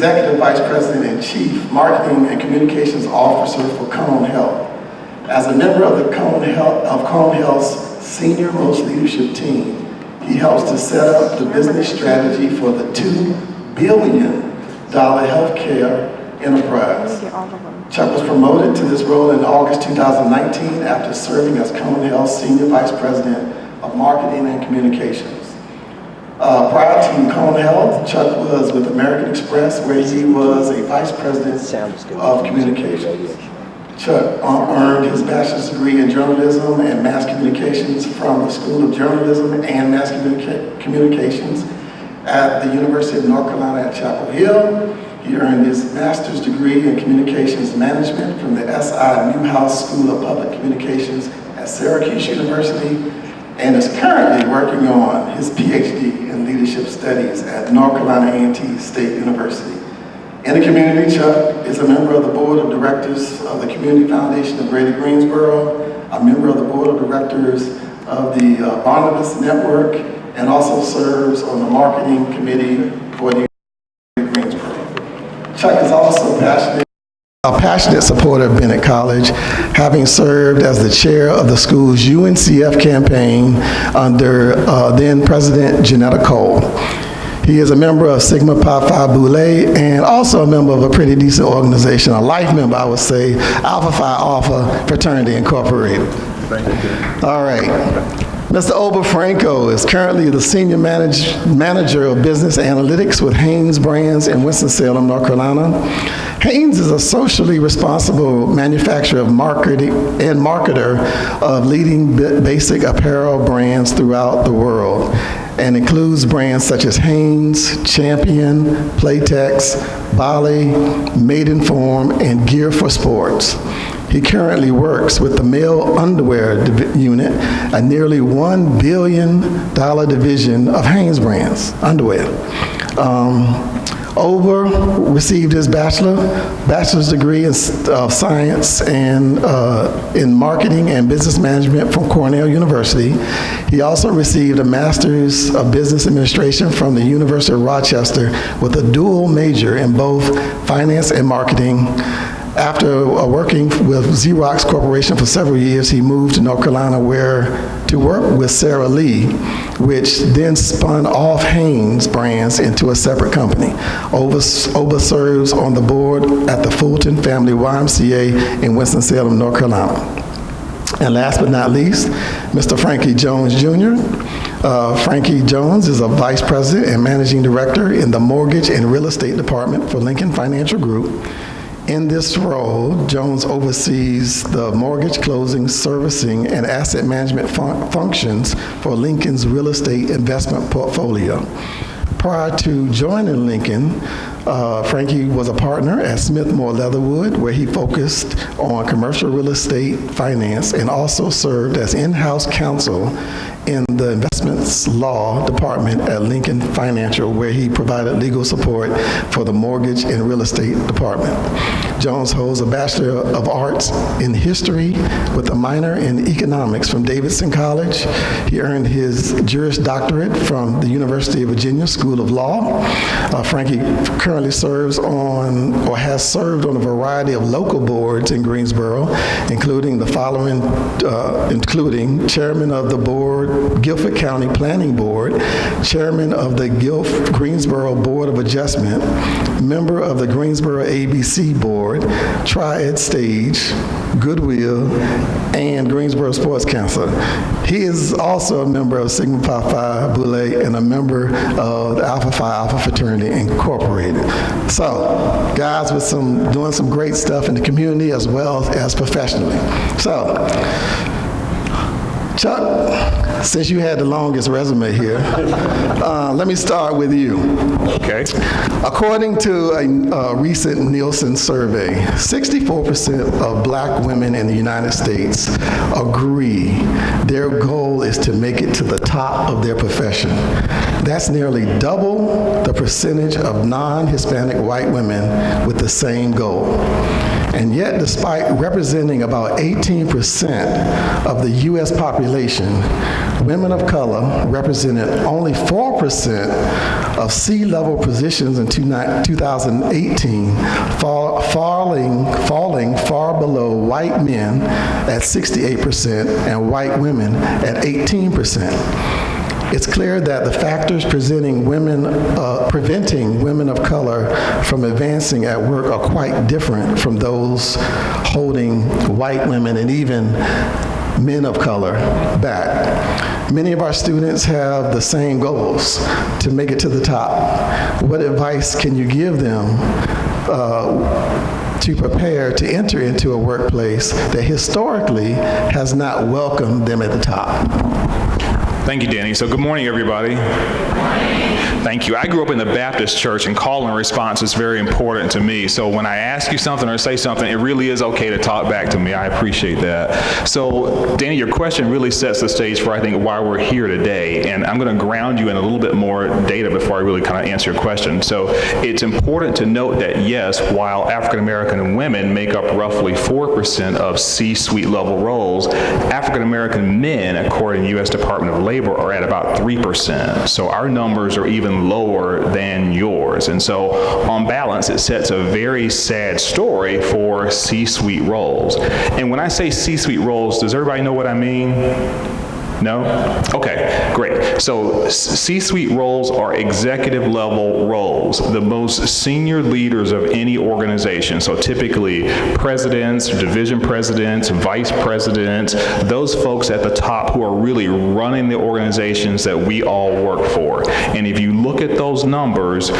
Executive Vice President and Chief Marketing and Communications Officer for Cone Health. As a member of the Cone Health's senior most leadership team, he helps to set up the business strategy for the $2 billion healthcare enterprise. Chuck was promoted to this role in August 2019 after serving as Cone Health's Senior Vice President of Marketing and Communications. Prior to Cone Health, Chuck was with American Express, where he was a Vice President of Communications. Chuck earned his bachelor's degree in journalism and mass communications from the School of Journalism and Mass Communications at the University of North Carolina at Chapel Hill. He earned his master's degree in communications management from the S.I. Newhouse School of Public Communications at Syracuse University, and is currently working on his PhD in leadership studies at North Carolina A&T State University. In the community, Chuck is a member of the Board of Directors of the Community Foundation of Greater Greensboro, a member of the Board of Directors of the Barnabas Network, and also serves on the Marketing Committee for the Chuck is also a passionate supporter of Bennett College, having served as the chair of the school's UNCF campaign under then President Janetta Cole. He is a member of Sigma Pi Phi Boule and also a member of a pretty decent organization, a life member, I would say, Alpha Phi Alpha Fraternity Incorporated. Thank you. All right. Mr. Ober Franco is currently the Senior Manager of Business Analytics with Hanes Brands in Winston-Salem, North Carolina. Hanes is a socially responsible manufacturer of marketing and marketer of leading basic apparel brands throughout the world, and includes brands such as Hanes, Champion, Playtex, Bali, Maidenform, and Gear for Sports. He currently works with the male underwear unit, a nearly $1 billion division of Hanes Brands underwear. Ober received his bachelor's degree of science and in marketing and business management from Cornell University. He also received a master's of business administration from the University of Rochester with a dual major in both finance and marketing. After working with Xerox Corporation for several years, he moved to North Carolina to work with Sarah Lee, which then spun off Hanes Brands into a separate company. Ober serves on the board at the Fulton Family YMCA in Winston-Salem, North Carolina. And last but not least, Mr. Frankie Jones Jr. Frankie Jones is a Vice President and Managing Director in the Mortgage and Real Estate Department for Lincoln Financial Group. In this role, Jones oversees the mortgage closing, servicing, and asset management functions for Lincoln's real estate investment portfolio. Prior to joining Lincoln, Frankie was a partner at Smith Moore Leatherwood, where he focused on commercial real estate finance and also served as in-house counsel in the investments law department at Lincoln Financial, where he provided legal support for the mortgage and real estate department. Jones holds a Bachelor of Arts in History with a minor in Economics from Davidson College. He earned his Juris Doctorate from the University of Virginia School of Law. Frankie currently serves on, or has served on, a variety of local boards in Greensboro, including the following, including Chairman of the Board, Guilford County Planning Board, Chairman of the Greensboro Board of Adjustment, member of the Greensboro ABC Board, Tri-Ed Stage, Goodwill, and Greensboro Sports Council. He is also a member of Sigma Pi Phi Boule and a member of the Alpha Phi Alpha Fraternity Incorporated. So, guys with doing some great stuff in the community as well as professionally. So, Chuck, since you had the longest resume here, let me start with you. Okay. According to a recent Nielsen survey, 64% of black women in the United States agree their goal is to make it to the top of their profession. That's nearly double the percentage of non-Hispanic white women with the same goal. And yet, despite representing about 18% of the U.S. population, women of color represented only 4% of C-level positions in 2018, falling far below white men at 68% and white women at 18%. It's clear that the factors preventing women of color from advancing at work are quite different from those holding white women and even men of color back. Many of our students have the same goals to make it to the top. What advice can you give them to prepare to enter into a workplace that historically has not welcomed them at the top? Thank you, Danny. So good morning, everybody. Thank you. I grew up in the Baptist church, and call and response is very important to me. So when I ask you something or say something, it really is okay to talk back to me. I appreciate that. So, Danny, your question really sets the stage for, I think, why we're here today. And I'm going to ground you in a little bit more data before I really kind of answer your question. So it's important to note that, yes, while African-American women make up roughly 4% of C-suite level roles, African-American men, according to the U.S. Department of Labor, are at about 3%. So our numbers are even lower than yours. And so on balance, it sets a very sad story for C-suite roles. And when I say C-suite roles, does everybody know what I mean? No? Okay, great. So C-suite roles are executive level roles, the most senior leaders of any organization. So typically presidents, division presidents, vice presidents, those folks at the top who are really running the organizations that we all work for. And if you look at those numbers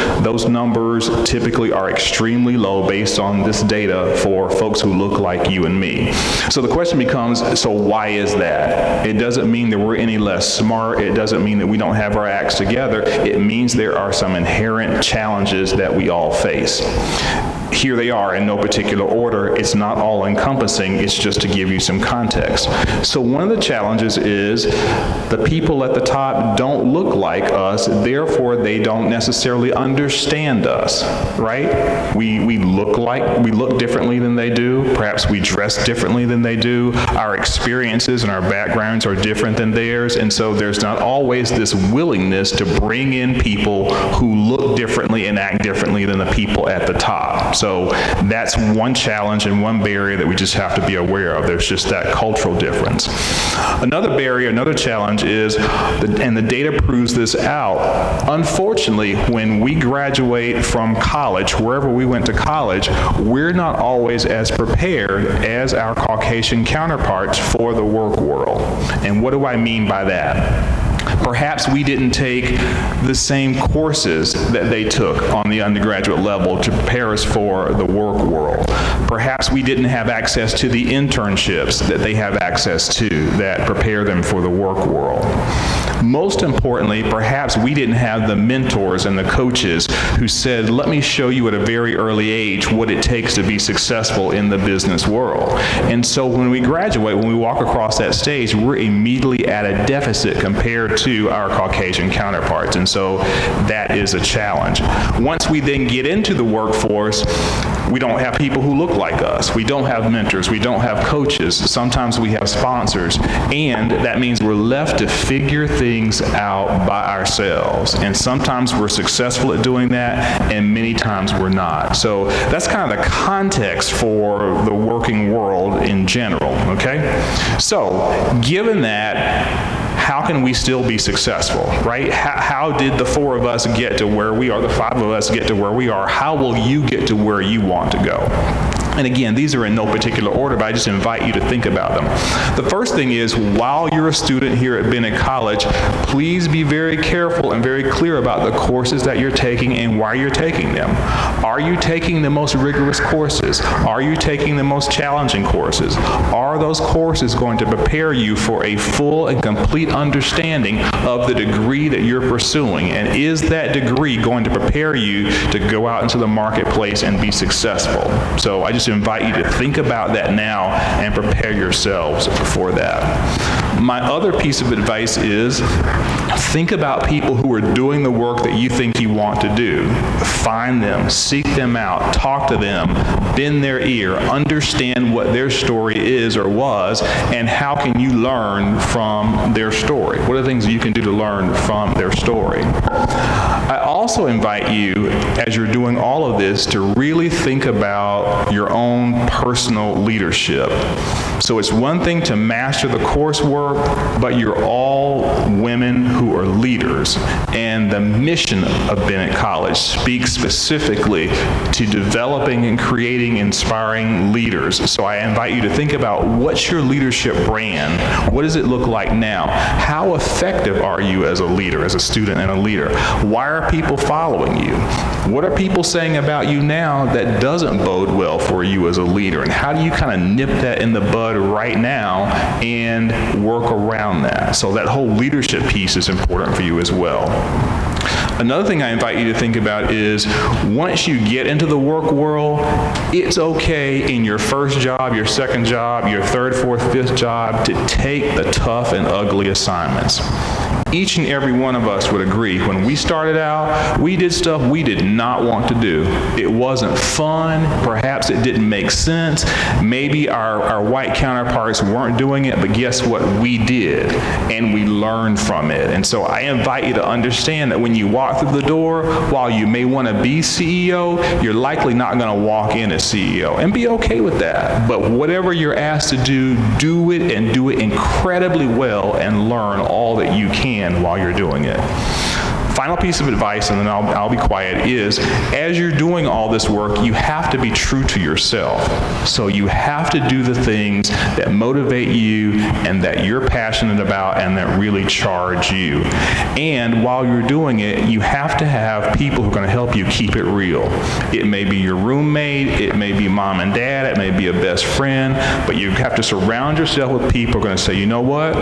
typically are extremely low based on this data for folks who look like you and me. So the question becomes, so why is that? It doesn't mean that we're any less smart. It doesn't mean that we don't have our acts together. It means there are some inherent challenges that we all face. Here they are in no particular order. It's not all encompassing. It's just to give you some context. So one of the challenges is the people at the top don't look like us, therefore they don't necessarily understand us, right? We look differently than they do. Perhaps we dress differently than they do. Our experiences and our backgrounds are different than theirs, and so there's not always this willingness to bring in people who look differently and act differently than the people at the top. So that's one challenge and one barrier that we just have to be aware of. There's just that cultural difference. Another barrier, another challenge is, and the data proves this out, unfortunately, when we graduate from college, wherever we went to college, we're not always as prepared as our Caucasian counterparts for the work world. And what do I mean by that? Perhaps we didn't take the same courses that they took on the undergraduate level to prepare us for the work world. Perhaps we didn't have access to the internships that they have access to that prepare them for the work world. Most importantly, perhaps we didn't have the mentors and the coaches who said, let me show you at a very early age what it takes to be successful in the business world. And so when we graduate, when we walk across that stage, we're immediately at a deficit compared to our Caucasian counterparts. And so that is a challenge. Once we then get into the workforce, we don't have people who look like us. We don't have mentors. We don't have coaches. Sometimes we have sponsors. And that means we're left to figure things out by ourselves. And sometimes we're successful at doing that, and many times we're not. So that's kind of the context for the working world in general, okay? So given that, how can we still be successful, right? How did the four of us get to where we are, the five of us get to where we are? How will you get to where you want to go? And again, these are in no particular order, but I just invite you to think about them. The first thing is, while you're a student here at Bennett College, please be very careful and very clear about the courses that you're taking and why you're taking them. Are you taking the most rigorous courses? Are you taking the most challenging courses? Are those courses going to prepare you for a full and complete understanding of the degree that you're pursuing? And is that degree going to prepare you to go out into the marketplace and be successful? So I just invite you to think about that now and prepare yourselves for that. My other piece of advice is think about people who are doing the work that you think you want to do. Find them, seek them out, talk to them, bend their ear, understand what their story is or was, and how can you learn from their story. What are the things you can do to learn from their story? I also invite you, as you're doing all of this, to really think about your own personal leadership. So it's one thing to master the coursework, but you're all women who are leaders. And the mission of Bennett College speaks specifically to developing and creating inspiring leaders. So I invite you to think about, what's your leadership brand? What does it look like now? How effective are you as a leader, as a student and a leader? Why are people following you? What are people saying about you now that doesn't bode well for you as a leader? And how do you kind of nip that in the bud right now and work around that? So that whole leadership piece is important for you as well. Another thing I invite you to think about is, once you get into the work world, it's okay in your first job, your second job, your third, fourth, fifth job to take the tough and ugly assignments. Each and every one of us would agree, when we started out, we did stuff we did not want to do. It wasn't fun. Perhaps it didn't make sense. Maybe our white counterparts weren't doing it, but guess what? We did, and we learned from it. And so I invite you to understand that when you walk through the door, while you may want to be CEO, you're likely not going to walk in as CEO, and be okay with that. But whatever you're asked to do, do it, and do it incredibly well, and learn all that you can while you're doing it. Final piece of advice, and then I'll be quiet, is as you're doing all this work, you have to be true to yourself. So you have to do the things that motivate you and that you're passionate about and that really charge you. And while you're doing it, you have to have people who are going to help you keep it real. It may be your roommate, it may be mom and dad, it may be a best friend, but you have to surround yourself with people who are going to say, you know what?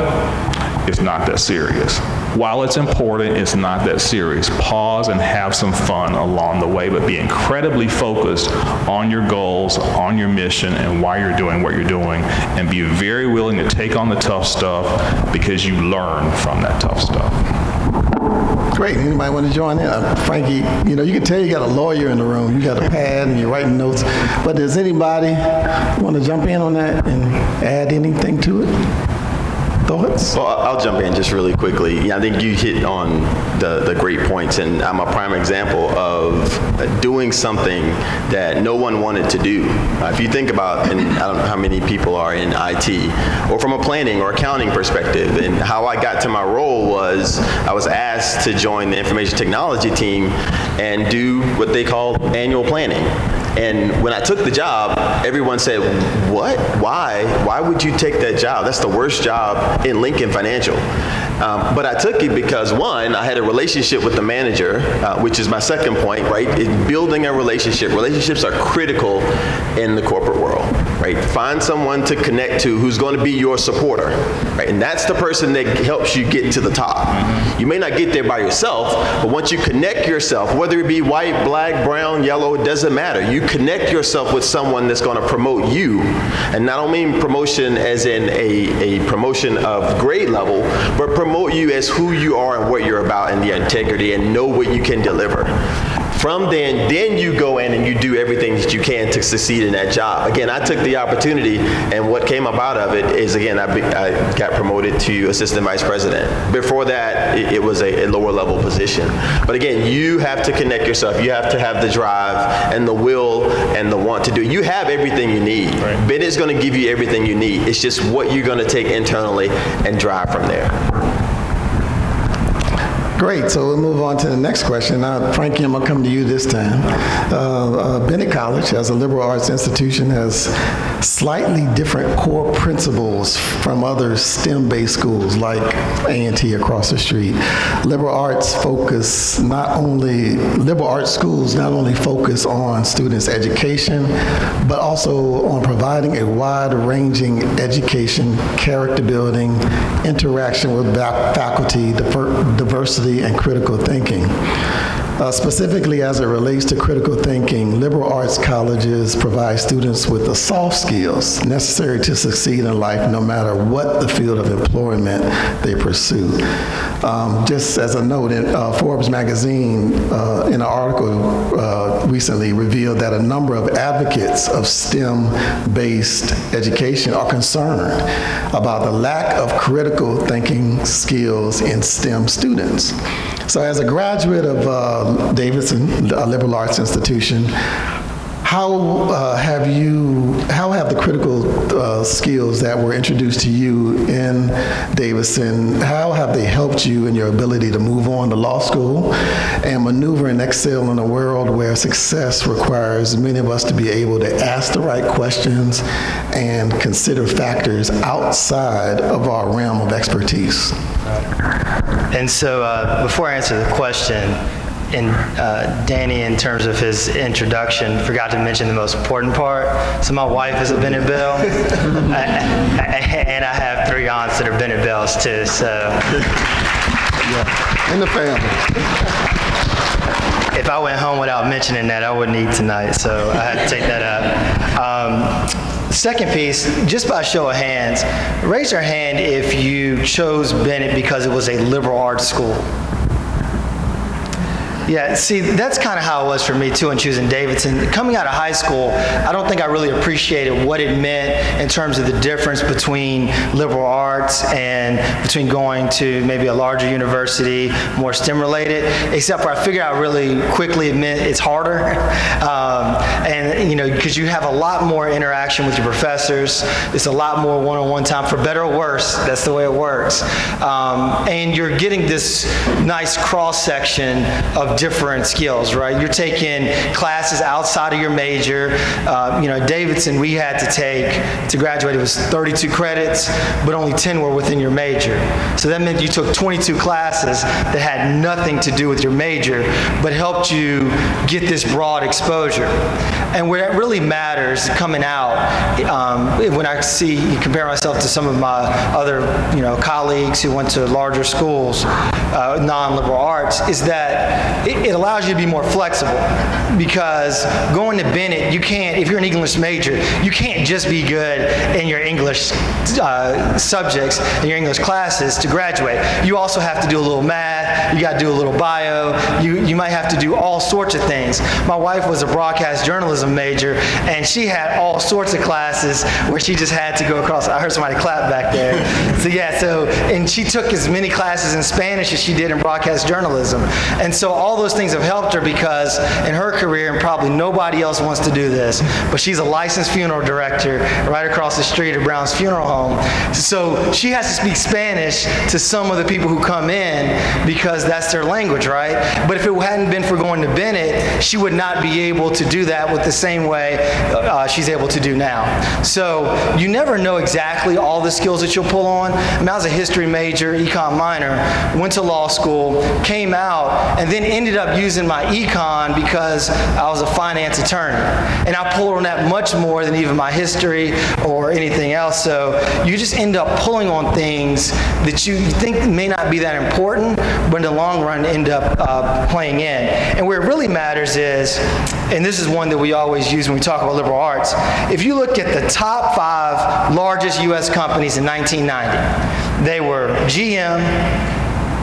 It's not that serious. While it's important, it's not that serious. Pause and have some fun along the way, but be incredibly focused on your goals, on your mission, and why you're doing what you're doing, and be very willing to take on the tough stuff because you learn from that tough stuff. Great. Anybody want to join in? Frankie, you can tell you got a lawyer in the room. You got a pad and you're writing notes. But does anybody want to jump in on that and add anything to it? Thoughts? Well, I'll jump in just really quickly. Yeah, I think you hit on the great points, and I'm a prime example of doing something that no one wanted to do. If you think about, and I don't know how many people are in IT, or from a planning or accounting perspective, and how I got to my role was I was asked to join the information technology team and do what they call annual planning. And when I took the job, everyone said, what? Why would you take that job? That's the worst job in Lincoln Financial. But I took it because, one, I had a relationship with the manager, which is my second point, right? Building a relationship. Relationships are critical in the corporate world, right? Find someone to connect to who's going to be your supporter, right? And that's the person that helps you get to the top. You may not get there by yourself, but once you connect yourself, whether it be white, black, brown, yellow, it doesn't matter. You connect yourself with someone that's going to promote you. And I don't mean promotion as in a promotion of grade level, but promote you as who you are and what you're about and the integrity, and know what you can deliver. From then you go in and you do everything that you can to succeed in that job. Again, I took the opportunity, and what came about of it is, again, I got promoted to assistant vice president. Before that, it was a lower level position. But again, you have to connect yourself. You have to have the drive and the will and the want to do. You have everything you need. Right. Bennett's going to give you everything you need. It's just what you're going to take internally and drive from there. Great, so we'll move on to the next question. Frankie, I'm going to come to you this time. Bennett College, as a liberal arts institution, has slightly different core principles from other STEM-based schools like A&T across the street. Liberal arts schools not only focus on students' education, but also on providing a wide-ranging education, character building, interaction with faculty, diversity, and critical thinking. Specifically as it relates to critical thinking, liberal arts colleges provide students with the soft skills necessary to succeed in life no matter what the field of employment they pursue. Just as a note, Forbes magazine in an article recently revealed that a number of advocates of STEM-based education are concerned about the lack of critical thinking skills in STEM students. So as a graduate of Davidson, a liberal arts institution, how have the critical skills that were introduced to you in Davidson, how have they helped you in your ability to move on to law school and maneuver and excel in a world where success requires many of us to be able to ask the right questions and consider factors outside of our realm of expertise? And so before I answer the question, and Danny, in terms of his introduction, forgot to mention the most important part. So my wife is a Bennett Bell, and I have 3 aunts that are Bennett Bells too. So Yeah, in the family. if I went home without mentioning that, I wouldn't eat tonight. So I had to take that up. Second piece, just by show of hands, raise your hand if you chose Bennett because it was a liberal arts school. Yeah, see, that's kind of how it was for me too in choosing Davidson. Coming out of high school, I don't think I really appreciated what it meant in terms of the difference between liberal arts and between going to maybe a larger university, more STEM related, except for I figured out really quickly it meant it's harder. And you know, because you have a lot more interaction with your professors, it's a lot more one-on-one time, for better or worse, that's the way it works. And you're getting this nice cross-section of different skills, right? You're taking classes outside of your major. You know, at Davidson, we had to take, to graduate, it was 32 credits, but only 10 were within your major. So that meant you took 22 classes that had nothing to do with your major, but helped you get this broad exposure. And where it really matters coming out, when I compare myself to some of my other, you know, colleagues who went to larger schools, non-liberal arts, is that it allows you to be more flexible. Because going to Bennett, you can't, if you're an English major, you can't just be good in your English subjects, in your English classes to graduate. You also have to do a little math, you got to do a little bio, you might have to do all sorts of things. My wife was a broadcast journalism major, and she had all sorts of classes where she just had to go across. I heard somebody clap back there. So yeah, and she took as many classes in Spanish as she did in broadcast journalism. And so all those things have helped her because in her career, and probably nobody else wants to do this, but she's a licensed funeral director right across the street at Brown's Funeral Home. So she has to speak Spanish to some of the people who come in because that's their language, right? But if it hadn't been for going to Bennett, she would not be able to do that with the same way she's able to do now. So you never know exactly all the skills that you'll pull on. I mean, I was a history major, econ minor, went to law school, came out, and then ended up using my econ because I was a finance attorney. And I pulled on that much more than even my history or anything else. So you just end up pulling on things that you think may not be that important, but in the long run end up playing in. And where it really matters is, and this is one that we always use when we talk about liberal arts, if you look at the top 5 largest U.S. companies in 1990, they were GM,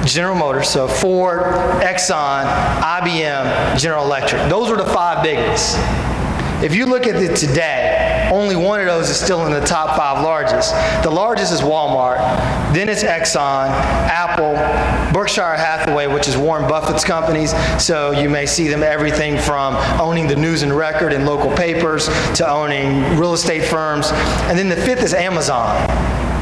General Motors, so Ford, Exxon, IBM, General Electric. Those were the 5 biggest. If you look at it today, only one of those is still in the top 5 largest. The largest is Walmart, then it's Exxon, Apple, Berkshire Hathaway, which is Warren Buffett's companies, so you may see them everything from owning the News and Record in local papers to owning real estate firms. And then the 5th is Amazon.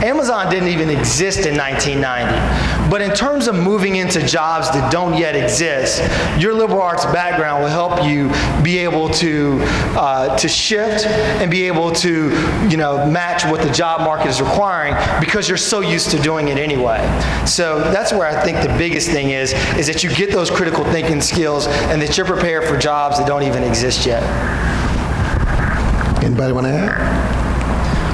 Amazon didn't even exist in 1990. But in terms of moving into jobs that don't yet exist, your liberal arts background will help you be able to shift and be able to, you know, match what the job market is requiring because you're so used to doing it anyway. So that's where I think the biggest thing is that you get those critical thinking skills and that you're prepared for jobs that don't even exist yet. Anybody want to add?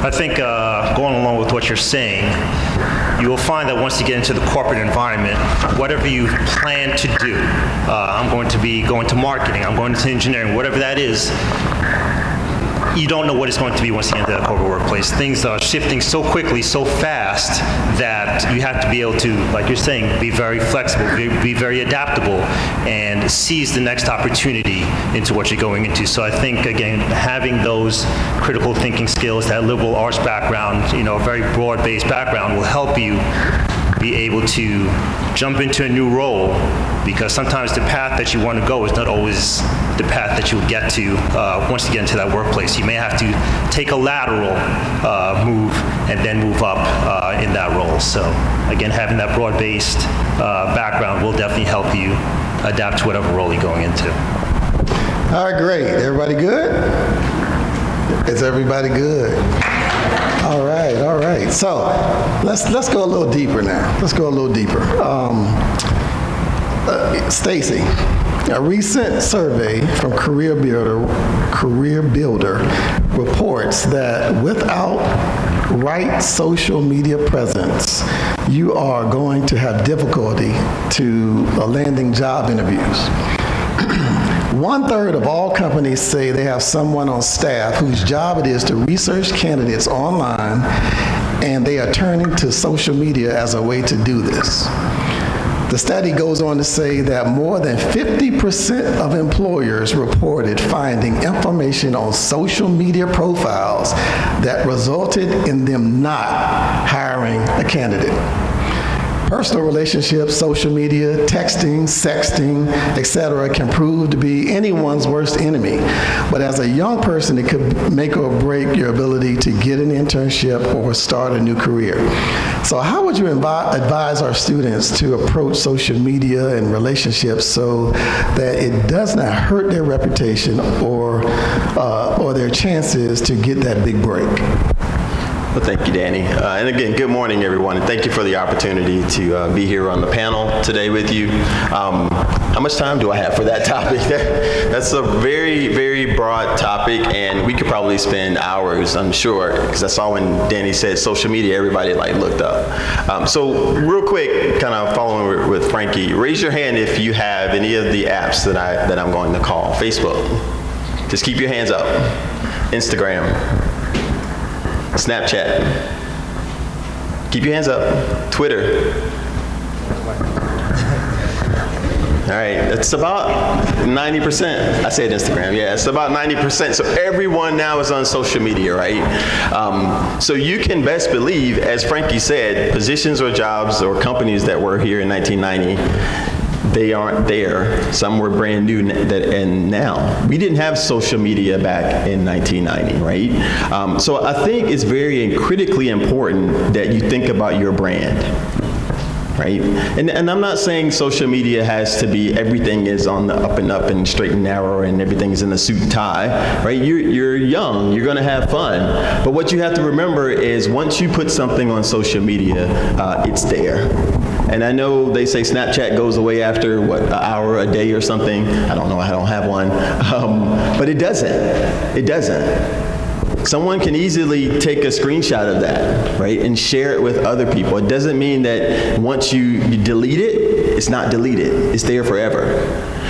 I think going along with what you're saying, you will find that once you get into the corporate environment, whatever you plan to do, I'm going to be going to marketing, I'm going to engineering, whatever that is, you don't know what it's going to be once you get into that corporate workplace. Things are shifting so quickly, so fast, that you have to be able to, like you're saying, be very flexible, be very adaptable, and seize the next opportunity into what you're going into. So I think, again, having those critical thinking skills, that liberal arts background, a very broad-based background, will help you be able to jump into a new role, because sometimes the path that you want to go is not always the path that you'll get to once you get into that workplace. You may have to take a lateral move and then move up in that role. So again, having that broad-based background will definitely help you adapt to whatever role you're going into. All right, great. Everybody good? Is everybody good? All right, all right. So let's go a little deeper now. Let's go a little deeper. Stacy, a recent survey from Career Builder reports that without right social media presence, you are going to have difficulty to landing job interviews. 1/3 of all companies say they have someone on staff whose job it is to research candidates online, and they are turning to social media as a way to do this. The study goes on to say that more than 50% of employers reported finding information on social media profiles that resulted in them not hiring a candidate. Personal relationships, social media, texting, sexting, etc. can prove to be anyone's worst enemy. But as a young person, it could make or break your ability to get an internship or start a new career. So how would you advise our students to approach social media and relationships so that it does not hurt their reputation or their chances to get that big break? Well, thank you, Danny. And again, good morning, everyone, and thank you for the opportunity to be here on the panel today with you. How much time do I have for that topic? That's a very, very broad topic, and we could probably spend hours, I'm sure, because I saw when Danny said social media, everybody looked up. So real quick, kind of following with Frankie, raise your hand if you have any of the apps that I'm going to call. Facebook, just keep your hands up. Instagram, Snapchat, keep your hands up. Twitter. All right, that's about 90%. I said Instagram, yeah, it's about 90%. So everyone now is on social media, right? So you can best believe, as Frankie said, positions or jobs or companies that were here in 1990, they aren't there. Some were brand new, and now. We didn't have social media back in 1990, right? So I think it's very and critically important that you think about your brand, right? And I'm not saying social media has to be, everything is on the up and straight and narrow and everything's in a suit and tie, right? You're young, you're gonna have fun. But what you have to remember is once you put something on social media, it's there. And I know they say Snapchat goes away after, an hour a day or something. I don't know, I don't have one. But it doesn't. It doesn't. Someone can easily take a screenshot of that, right, and share it with other people. It doesn't mean that once you delete it, it's not deleted. It's there forever.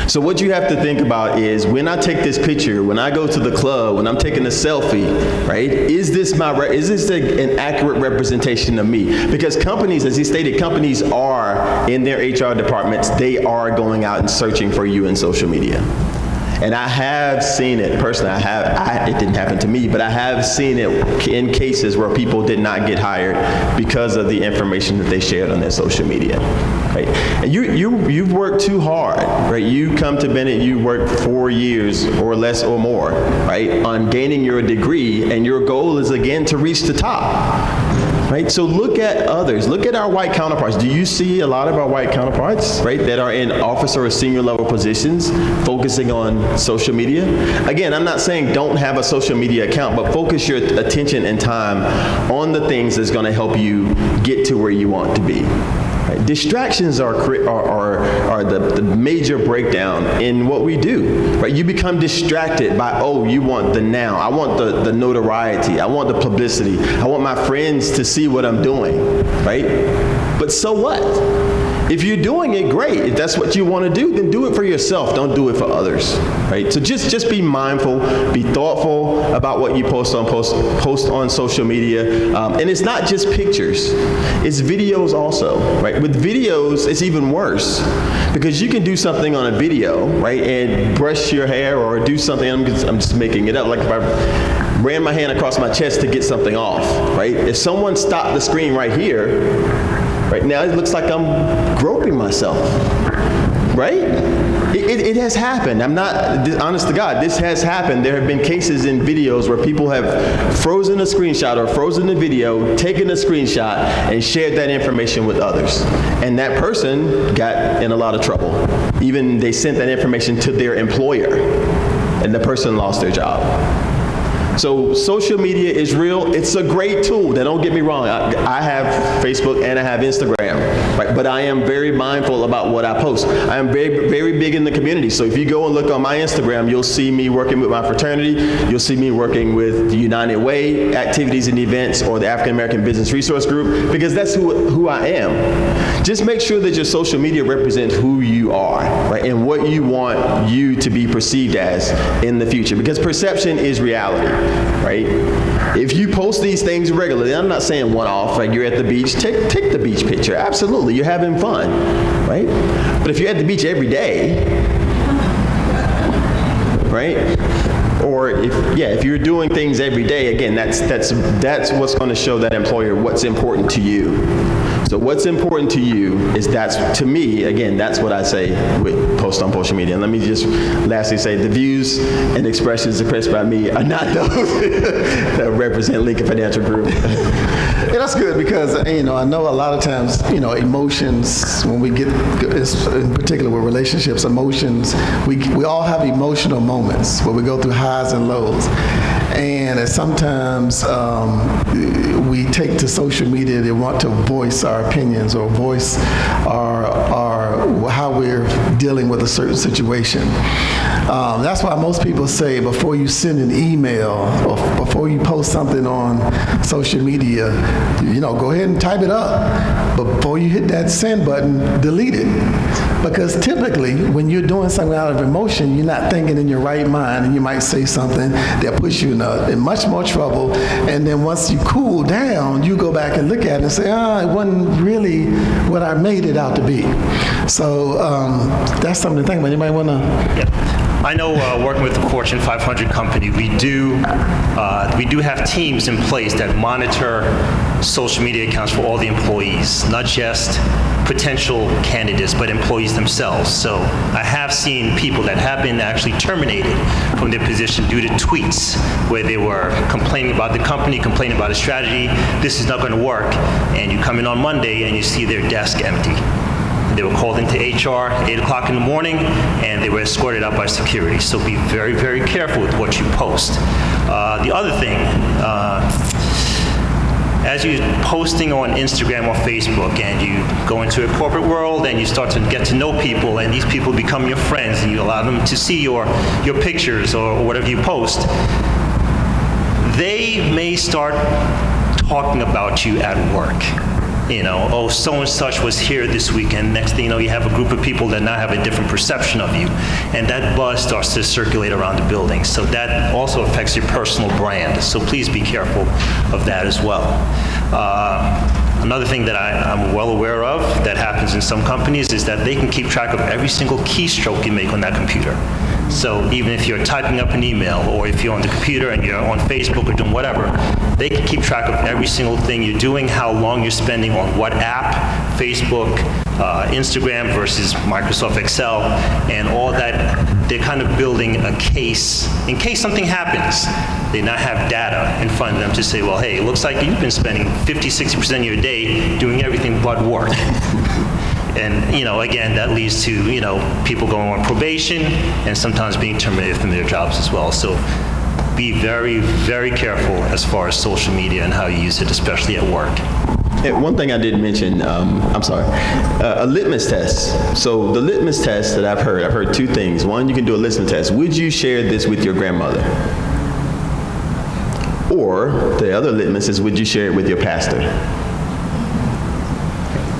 So what you have to think about is when I take this picture, when I go to the club, when I'm taking a selfie, right, is this an accurate representation of me? Because companies, as he stated, companies are, in their HR departments, they are going out and searching for you in social media. And I have seen it personally. It didn't happen to me, but I have seen it in cases where people did not get hired because of the information that they shared on their social media. Right? And you've worked too hard, right? You come to Bennett, you worked 4 years or less or more, right, on gaining your degree, and your goal is again to reach the top. Right? So look at others. Look at our white counterparts. Do you see a lot of our white counterparts, right, that are in officer or senior level positions focusing on social media? Again, I'm not saying don't have a social media account, but focus your attention and time on the things that's going to help you get to where you want to be. Right? Distractions are the major breakdown in what we do. Right? You become distracted by, oh, you want the now. I want the notoriety. I want the publicity. I want my friends to see what I'm doing. Right? But so what? If you're doing it, great. If that's what you want to do, then do it for yourself. Don't do it for others, right? So just be mindful, be thoughtful about what you post on social media. And it's not just pictures, it's videos also, right? With videos, it's even worse because you can do something on a video, right, and brush your hair or do something. I'm just making it up. Like if I ran my hand across my chest to get something off, right? If someone stopped the screen right here, right now it looks like I'm groping myself, right? It has happened. I'm not, honest to God, this has happened. There have been cases in videos where people have frozen a screenshot or frozen a video, taken a screenshot, and shared that information with others. And that person got in a lot of trouble. Even they sent that information to their employer, and the person lost their job. So social media is real. It's a great tool. Now, don't get me wrong. I have Facebook and I have Instagram, right? But I am very mindful about what I post. I am very, very big in the community. So if you go and look on my Instagram, you'll see me working with my fraternity. You'll see me working with the United Way activities and events or the African American Business Resource Group, because that's who I am. Just make sure that your social media represents who you are, right? And what you want you to be perceived as in the future, because perception is reality. Right? If you post these things regularly, I'm not saying one-off, like you're at the beach, take the beach picture. Absolutely, you're having fun, right? But if you're at the beach every day, right? Or if you're doing things every day, again, that's what's going to show that employer what's important to you. So what's important to you is to me, again, that's what I say with post on social media. And let me just lastly say the views and expressions expressed by me are not those that represent Lincoln Financial Group. Yeah, that's good because, I know a lot of times, emotions, when we get, in particular with relationships, emotions, we all have emotional moments where we go through highs and lows. And sometimes we take to social media to want to voice our opinions or voice our how we're dealing with a certain situation. That's why most people say before you send an email or before you post something on social media, go ahead and type it up. But before you hit that send button, delete it. Because typically, when you're doing something out of emotion, you're not thinking in your right mind, and you might say something that puts you in much more trouble. And then once you cool down, you go back and look at it and say, it wasn't really what I made it out to be. So that's something to think about. Anybody want to? Yep. I know working with the Fortune 500 company, we do have teams in place that monitor social media accounts for all the employees, not just potential candidates, but employees themselves. So I have seen people that have been actually terminated from their position due to tweets where they were complaining about the company, complaining about a strategy, this is not going to work, and you come in on Monday and you see their desk empty. They were called into HR at 8 o'clock in the morning, and they were escorted out by security. So be very, very careful with what you post. The other thing, as you're posting on Instagram or Facebook and you go into a corporate world and you start to get to know people and these people become your friends and you allow them to see your pictures or whatever you post, they may start talking about you at work. So-and-such was here this weekend. Next thing you know, you have a group of people that now have a different perception of you. And that buzz starts to circulate around the building. So that also affects your personal brand. So please be careful of that as well. Another thing that I'm well aware of that happens in some companies is that they can keep track of every single keystroke you make on that computer. So even if you're typing up an email or if you're on the computer and you're on Facebook or doing whatever, they can keep track of every single thing you're doing, how long you're spending on what app, Facebook, Instagram versus Microsoft Excel, and all that. They're kind of building a case in case something happens. They now have data in front of them to say, well, hey, it looks like you've been spending 50-60% of your day doing everything but work. And, again, that leads to, people going on probation and sometimes being terminated from their jobs as well. So be very, very careful as far as social media and how you use it, especially at work. One thing I didn't mention, a litmus test. So the litmus test that I've heard two things. One, you can do a litmus test. Would you share this with your grandmother? Or the other litmus is, would you share it with your pastor?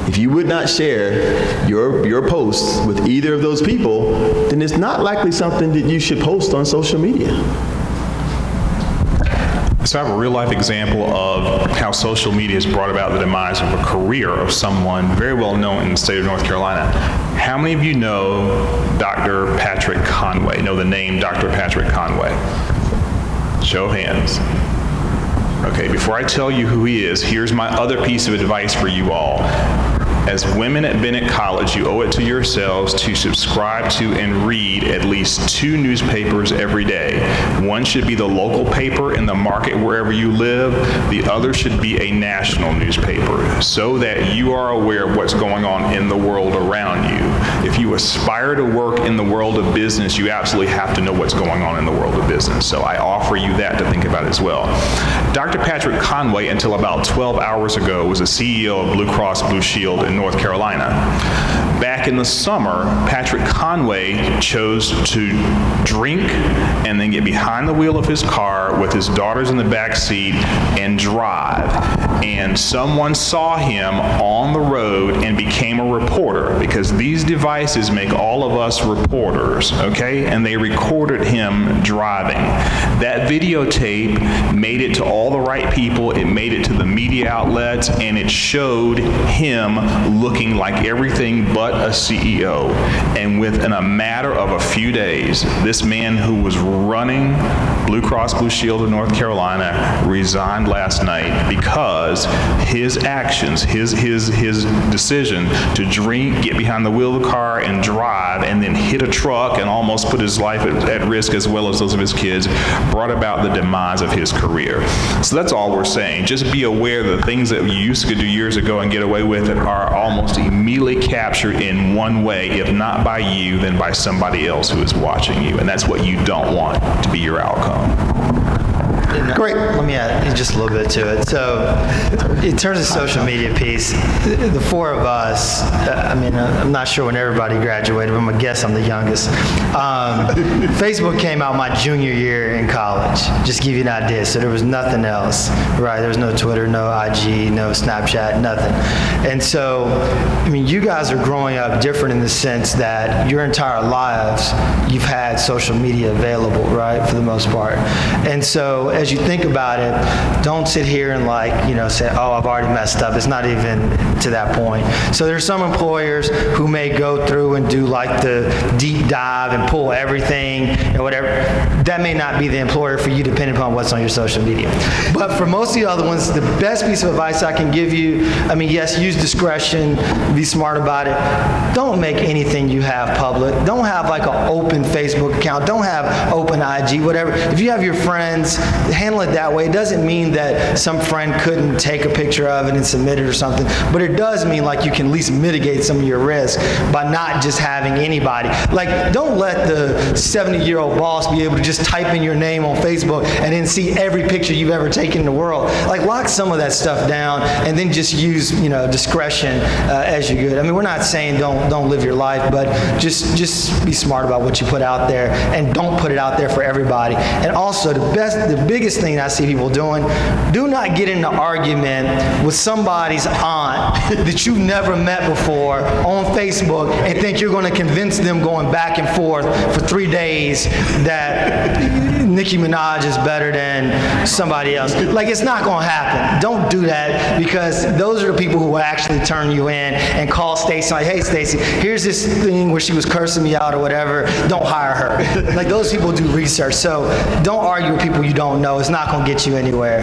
If you would not share your posts with either of those people, then it's not likely something that you should post on social media. So I have a real life example of how social media has brought about the demise of a career of someone very well known in the state of North Carolina. How many of you know Dr. Patrick Conway, know the name Dr. Patrick Conway? Show of hands. Okay, before I tell you who he is, here's my other piece of advice for you all. As women at Bennett College, you owe it to yourselves to subscribe to and read at least 2 newspapers every day. One should be the local paper in the market wherever you live. The other should be a national newspaper so that you are aware of what's going on in the world around you. If you aspire to work in the world of business, you absolutely have to know what's going on in the world of business. So I offer you that to think about as well. Dr. Patrick Conway, until about 12 hours ago, was a CEO of Blue Cross Blue Shield in North Carolina. Back in the summer, Patrick Conway chose to drink and then get behind the wheel of his car with his daughters in the back seat and drive. And someone saw him on the road and became a reporter, because these devices make all of us reporters, okay? And they recorded him driving. That videotape made it to all the right people, it made it to the media outlets, and it showed him looking like everything but a CEO. And within a matter of a few days, this man who was running Blue Cross Blue Shield of North Carolina resigned last night because his actions, his decision to drink, get behind the wheel of the car and drive, and then hit a truck and almost put his life at risk as well as those of his kids, brought about the demise of his career. So that's all we're saying. Just be aware that the things that you used to do years ago and get away with it are almost immediately captured in one way, if not by you, then by somebody else who is watching you. And that's what you don't want to be your outcome. Great. Let me add just a little bit to it. So, in terms of social media piece, the 4 of us, I'm not sure when everybody graduated, but I'm going to guess I'm the youngest. Facebook came out my junior year in college, just to give you an idea. So there was nothing else, right? There was no Twitter, no IG, no Snapchat, nothing. And so, you guys are growing up different in the sense that your entire lives, you've had social media available, right, for the most part. And so, as you think about it, don't sit here and say, oh, I've already messed up. It's not even to that point. So there's some employers who may go through and do the deep dive and pull everything and whatever. That may not be the employer for you, depending upon what's on your social media. But for most of the other ones, the best piece of advice I can give you, yes, use discretion, be smart about it. Don't make anything you have public. Don't have an open Facebook account. Don't have open IG, whatever. If you have your friends, handle it that way. It doesn't mean that some friend couldn't take a picture of it and submit it or something, but it does mean you can at least mitigate some of your risk by not just having anybody. Don't let the 70-year-old boss be able to just type in your name on Facebook and then see every picture you've ever taken in the world. Lock some of that stuff down and then just use discretion as you go. We're not saying don't live your life, but just be smart about what you put out there, and don't put it out there for everybody. And also the biggest thing I see people doing, do not get in an argument with somebody's aunt that you've never met before on Facebook and think you're going to convince them going back and forth for 3 days that Nicki Minaj is better than somebody else. It's not going to happen. Don't do that, because those are the people who will actually turn you in and call Stacey hey, Stacey, here's this thing where she was cursing me out or whatever. Don't hire her. Those people do research. So don't argue with people you don't know. It's not going to get you anywhere.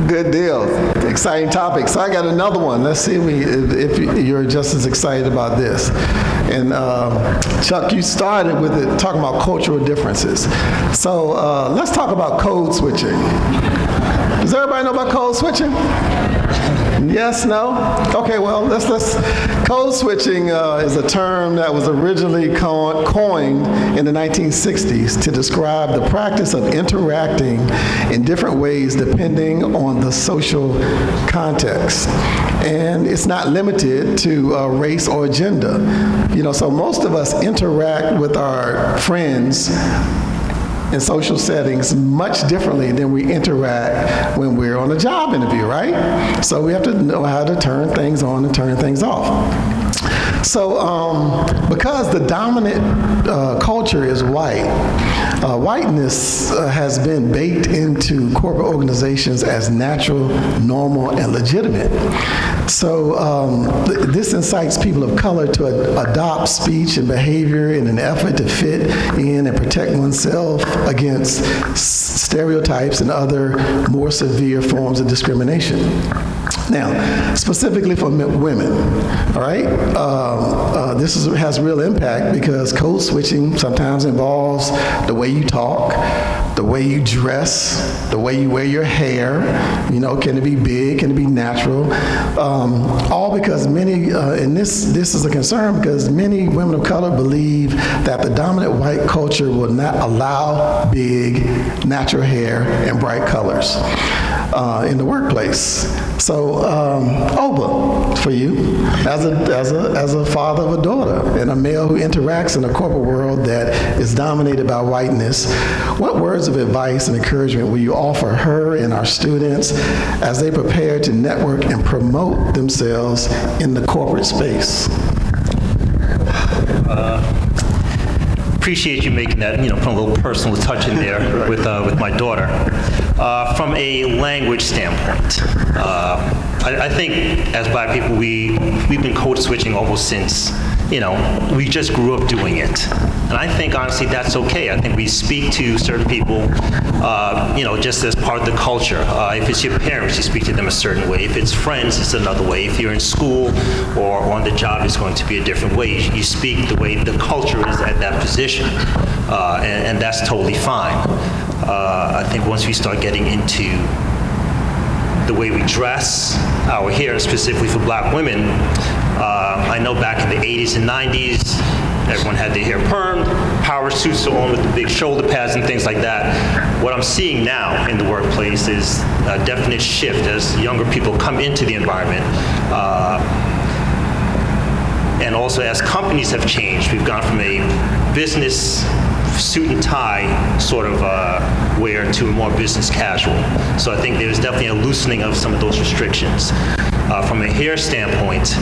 Good deal. Exciting topic. So I got another one. Let's see if you're just as excited about this. And Chuck, you started with it talking about cultural differences. So let's talk about code switching. Does everybody know about code switching? Yes, no? Okay, well, let's code switching is a term that was originally coined in the 1960s to describe the practice of interacting in different ways depending on the social context. And it's not limited to race or gender. So most of us interact with our friends in social settings much differently than we interact when we're on a job interview, right? So we have to know how to turn things on and turn things off. So because the dominant culture is white, whiteness has been baked into corporate organizations as natural, normal, and legitimate. So this incites people of color to adopt speech and behavior in an effort to fit in and protect oneself against stereotypes and other more severe forms of discrimination. Now, specifically for women, all right, this has real impact because code switching sometimes involves the way you talk, the way you dress, the way you wear your hair. Can it be big? Can it be natural? All because many, and this is a concern because many women of color believe that the dominant white culture will not allow big, natural hair and bright colors in the workplace. So, Oba, for you, as a father of a daughter and a male who interacts in a corporate world that is dominated by whiteness, what words of advice and encouragement will you offer her and our students as they prepare to network and promote themselves in the corporate space? Appreciate you making that, putting a little personal touch in there with my daughter. From a language standpoint, I think as Black people, we've been code switching almost since, we just grew up doing it. And I think, honestly, that's okay. I think we speak to certain people, just as part of the culture. If it's your parents, you speak to them a certain way. If it's friends, it's another way. If you're in school or on the job, it's going to be a different way. You speak the way the culture is at that position, and that's totally fine. I think once we start getting into the way we dress, our hair, specifically for Black women, I know back in the 80s and 90s, everyone had their hair permed, power suits on with the big shoulder pads and things like that. What I'm seeing now in the workplace is a definite shift as younger people come into the environment. And also as companies have changed, we've gone from a business suit and tie sort of wear to a more business casual. So I think there's definitely a loosening of some of those restrictions. From a hair standpoint,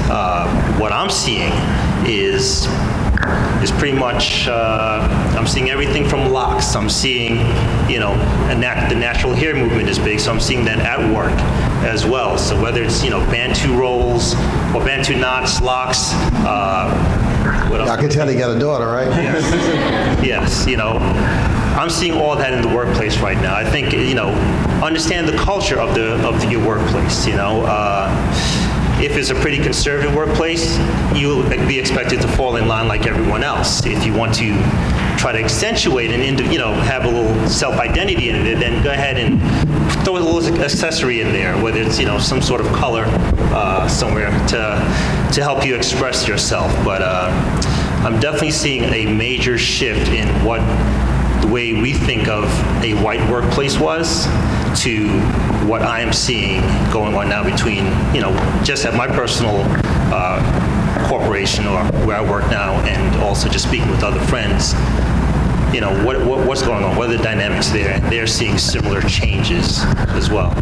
what I'm seeing is pretty much, I'm seeing everything from locks. I'm seeing, the natural hair movement is big, so I'm seeing that at work as well. So whether it's, Bantu rolls or Bantu knots, locks, what else? I can tell you got a daughter, right? Yes, I'm seeing all that in the workplace right now. I think, understand the culture of your workplace, If it's a pretty conservative workplace, you'll be expected to fall in line like everyone else. If you want to try to accentuate and have a little self-identity in it, then go ahead and throw a little accessory in there, whether it's some sort of color somewhere to help you express yourself. But I'm definitely seeing a major shift in the way we think of a white workplace was to what I am seeing going on now between, just at my personal corporation or where I work now, and also just speaking with other friends, what's going on, what are the dynamics there, and they're seeing similar changes as well.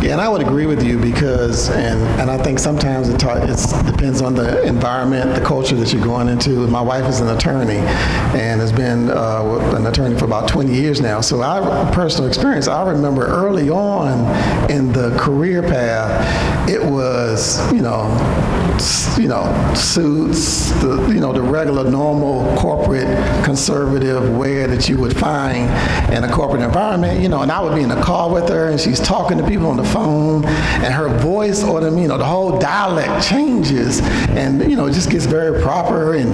Yeah, and I would agree with you because, and I think sometimes it depends on the environment, the culture that you're going into. My wife is an attorney and has been an attorney for about 20 years now. So personal experience, I remember early on in the career path, it was, suits, the regular, normal, corporate, conservative wear everywhere that you would find in a corporate environment, and I would be in a call with her, and she's talking to people on the phone, and her voice or the whole dialect changes, and, it just gets very proper and,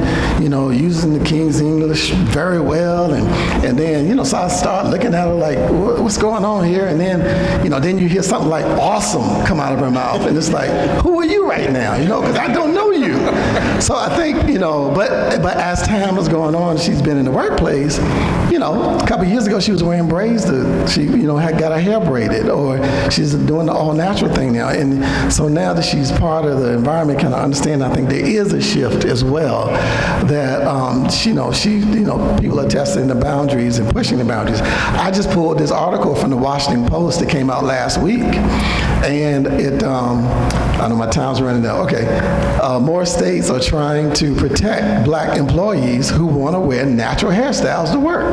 using the King's English very well, and then, so I start looking at her like, what's going on here? And then, then you hear something like awesome come out of her mouth, and it's like, who are you right now? Because I don't know you. So I think, but as time was going on, she's been in the workplace. A couple of years ago, she was wearing braids. She, had got her hair braided, or she's doing the all-natural thing now. And so now that she's part of the environment, kind of understand, I think there is a shift as well that, people are testing the boundaries and pushing the boundaries. I just pulled this article from the Washington Post that came out last week, and it, I know my time's running out. Okay. More states are trying to protect black employees who want to wear natural hairstyles to work.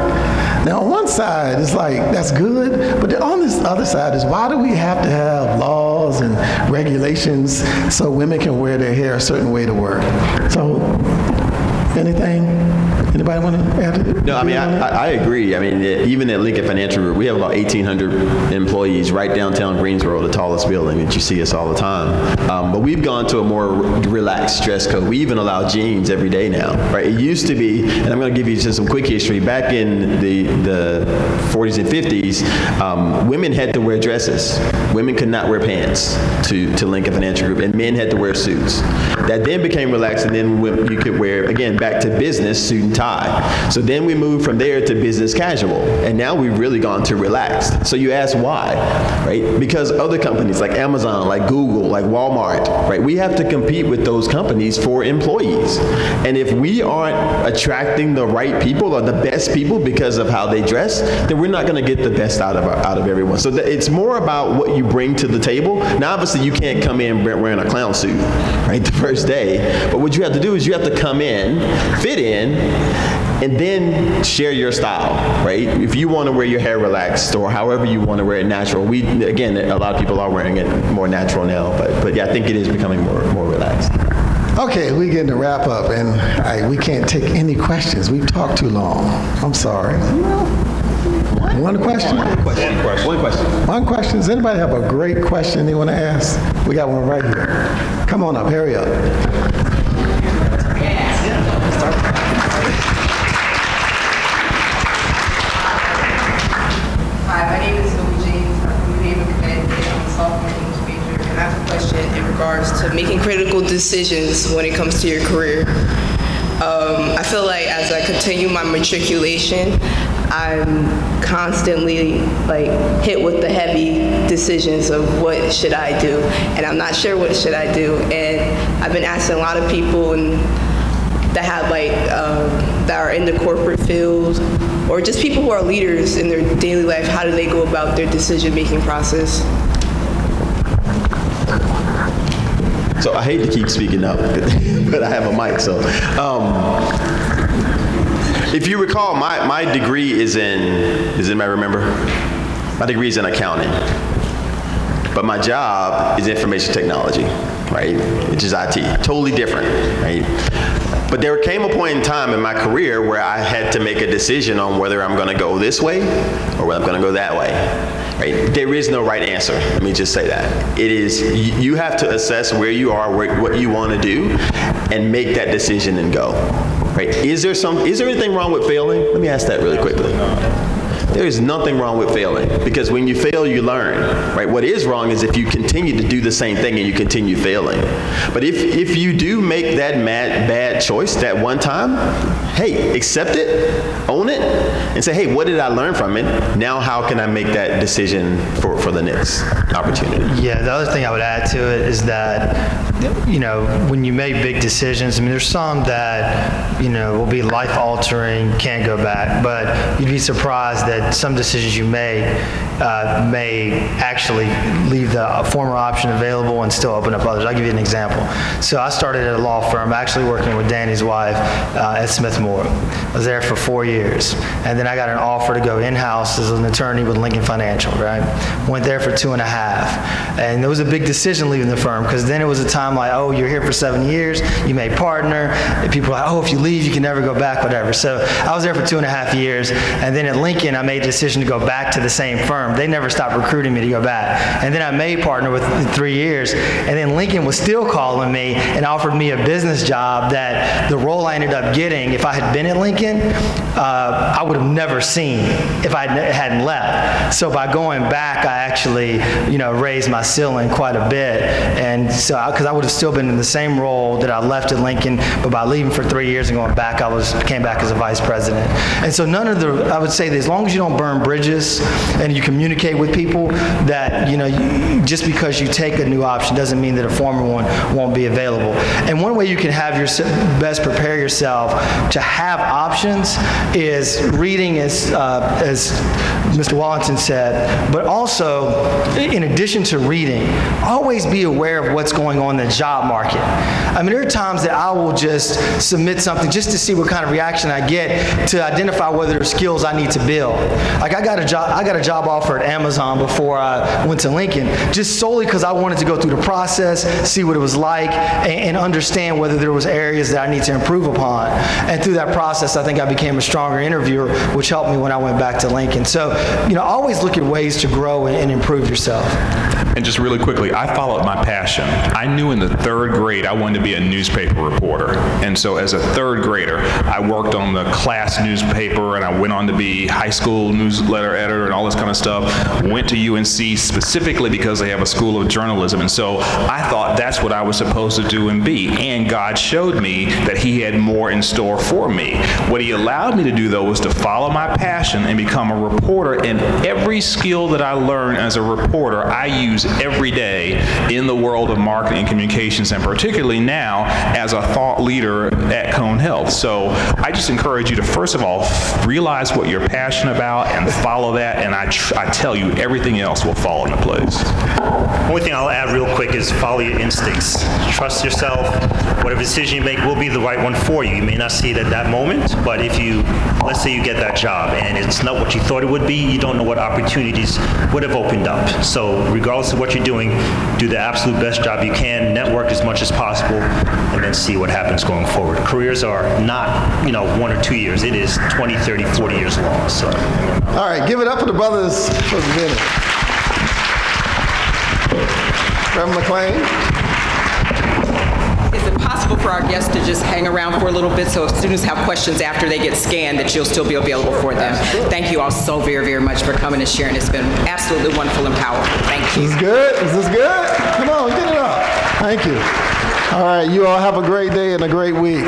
Now, on one side, it's like, that's good, but on this other side is, why do we have to have laws and regulations so women can wear their hair a certain way to work? So, anything? Anybody want to add to it? No, I agree. Even at Lincoln Financial Group, we have about 1,800 employees right downtown Greensboro, the tallest building that you see us all the time. But we've gone to a more relaxed dress code. We even allow jeans every day now, right? It used to be, and I'm going to give you just some quick history. Back in the 40s and 50s, women had to wear dresses. Women could not wear pants to Lincoln Financial Group, and men had to wear suits. That then became relaxed, and then you could wear, again, back to business, suit and tie. So then we moved from there to business casual, and now we've really gone to relaxed. So you ask why, right? Because other companies like Amazon, like Google, like Walmart, right? We have to compete with those companies for employees. And if we aren't attracting the right people or the best people because of how they dress, then we're not going to get the best out of everyone. So it's more about what you bring to the table. Now, obviously, you can't come in wearing a clown suit, right, the first day. But what you have to do is you have to come in, fit in, and then share your style, right? If you want to wear your hair relaxed or however you want to wear it natural, again, a lot of people are wearing it more natural now, but yeah, I think it is becoming more relaxed. Okay, we're getting to wrap up, and we can't take any questions. We've talked too long. I'm sorry. One question? One question. One question. Does anybody have a great question they want to ask? We got one right here. Come on up, hurry up. Hi, my name is Zoe James. I'm from Bennett. I'm a sophomore English major, and I have a question in regards to making critical decisions when it comes to your career. I feel like as I continue my matriculation, I'm constantly hit with the heavy decisions of what should I do, and I'm not sure what should I do. And I've been asking a lot of people that have that are in the corporate field, or just people who are leaders in their daily life, how do they go about their decision-making process? So I hate to keep speaking up, but I have a mic, so. If you recall, my degree is in, does anybody remember? My degree is in accounting, but my job is information technology, right? Which is IT, totally different, right? But there came a point in time in my career where I had to make a decision on whether I'm gonna go this way or whether I'm gonna go that way, right? There is no right answer, let me just say that. It is, you have to assess where you are, what you wanna do, and make that decision and go, right? Is there anything wrong with failing? Let me ask that really quickly. There is nothing wrong with failing, because when you fail, you learn, right? What is wrong is if you continue to do the same thing and you continue failing. But if you do make that bad choice that one time, hey, accept it, own it, and say, hey, what did I learn from it? Now how can I make that decision for the next opportunity? Yeah, the other thing I would add to it is that, when you make big decisions, there's some that, will be life-altering, can't go back, but you'd be surprised that that some decisions you make may actually leave the former option available and still open up others. I'll give you an example. So I started at a law firm, actually working with Danny's wife at Smith Moore. I was there for 4 years, and then I got an offer to go in-house as an attorney with Lincoln Financial, right? Went there for 2.5, and it was a big decision leaving the firm, because then it was a time like, oh, you're here for 7 years, you may partner, and people are like, oh, if you leave, you can never go back, whatever. So I was there for 2.5 years, and then at Lincoln, I made a decision to go back to the same firm. They never stopped recruiting me to go back. And then I made partner with 3 years, and then Lincoln was still calling me and offered me a business job that the role I ended up getting, if I had been at Lincoln, I would have never seen if I hadn't left. So by going back, I actually, raised my ceiling quite a bit. And so, because I would have still been in the same role that I left at Lincoln, but by leaving for 3 years and going back, I came back as a vice president. And so I would say that as long as you don't burn bridges and you communicate with people, that, just because you take a new option doesn't mean that a former one won't be available. And one way you can best prepare yourself to have options is reading, as Mr. Wallington said, but also, in addition to reading, always be aware of what's going on in the job market. I mean, there are times that I will just submit something just to see what kind of reaction I get, to identify whether there are skills I need to build. Like I got a job offer at Amazon before I went to Lincoln, just solely because I wanted to go through the process, see what it was like, and understand whether there was areas that I need to improve upon. And through that process, I think I became a stronger interviewer, which helped me when I went back to Lincoln. So, always look at ways to grow and improve yourself. And just really quickly, I followed my passion. I knew in the 3rd grade I wanted to be a newspaper reporter. And so as a 3rd grader, I worked on the class newspaper, and I went on to be high school newsletter editor and all this kind of stuff. Went to UNC specifically because they have a school of journalism. And so I thought that's what I was supposed to do and be. And God showed me that He had more in store for me. What He allowed me to do, though, was to follow my passion and become a reporter. And every skill that I learned as a reporter, I use every day in the world of marketing and communications, and particularly now as a thought leader at Cone Health. So I just encourage you to, first of all, realize what you're passionate about and follow that, and I tell you, everything else will fall into place. Only thing I'll add real quick is follow your instincts. Trust yourself. Whatever decision you make will be the right one for you. You may not see it at that moment, but let's say you get that job and it's not what you thought it would be, you don't know what opportunities would have opened up. So regardless of what you're doing, do the absolute best job you can, network as much as possible, and then see what happens going forward. Careers are not, 1 or 2 years. It is 20, 30, 40 years long. So. All right, give it up for the brothers for Bennett. Reverend McLean. Is it possible for our guests to just hang around for a little bit so if students have questions after they get scanned that you'll still be available for them? Thank you all so very, very much for coming and sharing. It's been absolutely wonderful and powerful. Thank you. Is this good? Is this good? Come on, get it up. Thank you. All right, you all have a great day and a great week.